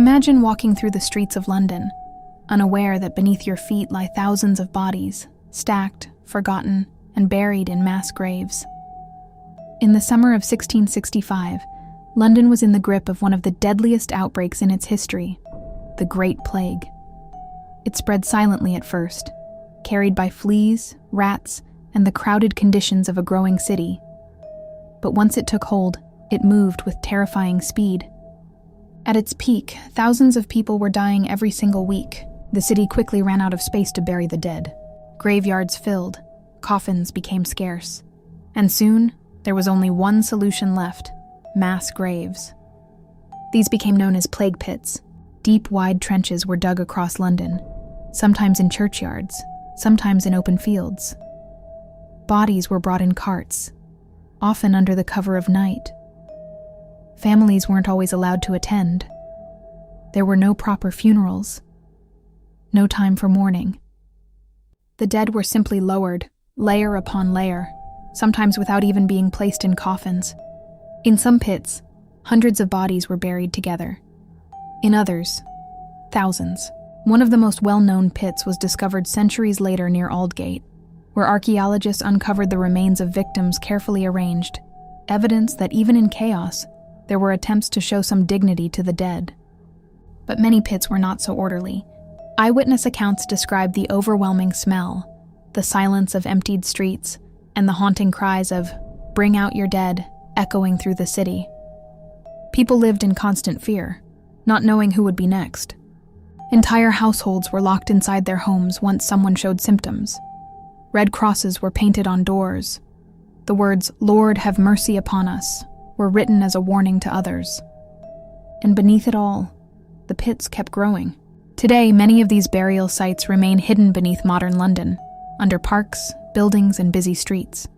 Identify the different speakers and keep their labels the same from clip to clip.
Speaker 1: Imagine walking through the streets of London, unaware that beneath your feet lie thousands of bodies, stacked, forgotten, and buried in mass graves. In the summer of 1665, London was in the grip of one of the deadliest outbreaks in its history, the Great Plague. It spread silently at first, carried by fleas, rats, and the crowded conditions of a growing city. But once it took hold, it moved with terrifying speed. At its peak, thousands of people were dying every single week. The city quickly ran out of space to bury the dead. Graveyards filled, coffins became scarce, and soon there was only one solution left: mass graves. These became known as plague pits. Deep, wide trenches were dug across London, sometimes in churchyards, sometimes in open fields. Bodies were brought in carts, often under the cover of night. Families weren't always allowed to attend. There were no proper funerals, no time for mourning. The dead were simply lowered, layer upon layer, sometimes without even being placed in coffins. In some pits, hundreds of bodies were buried together. In others, thousands. One of the most well-known pits was discovered centuries later near Aldgate, where archaeologists uncovered the remains of victims carefully arranged, evidence that even in chaos, there were attempts to show some dignity to the dead. But many pits were not so orderly. Eyewitness accounts described the overwhelming smell, the silence of emptied streets, and the haunting cries of "Bring out your dead" echoing through the city. People lived in constant fear, not knowing who would be next. Entire households were locked inside their homes once someone showed symptoms. Red crosses were painted on doors. The words, "Lord, have mercy upon us," were written as a warning to others. And beneath it all, the pits kept growing. Today, many of these burial sites remain hidden beneath modern London, under parks, buildings, and busy streets.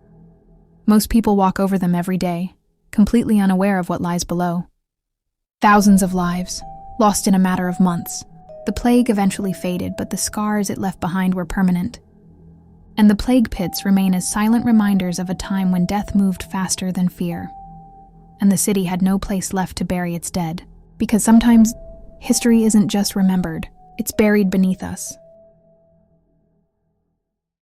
Speaker 1: Most people walk over them every day, completely unaware of what lies below. Thousands of lives, lost in a matter of months. The plague eventually faded, but the scars it left behind were permanent. And the plague pits remain as silent reminders of a time when death moved faster than fear. And the city had no place left to bury its dead. Because sometimes, history isn't just remembered, it's buried beneath us.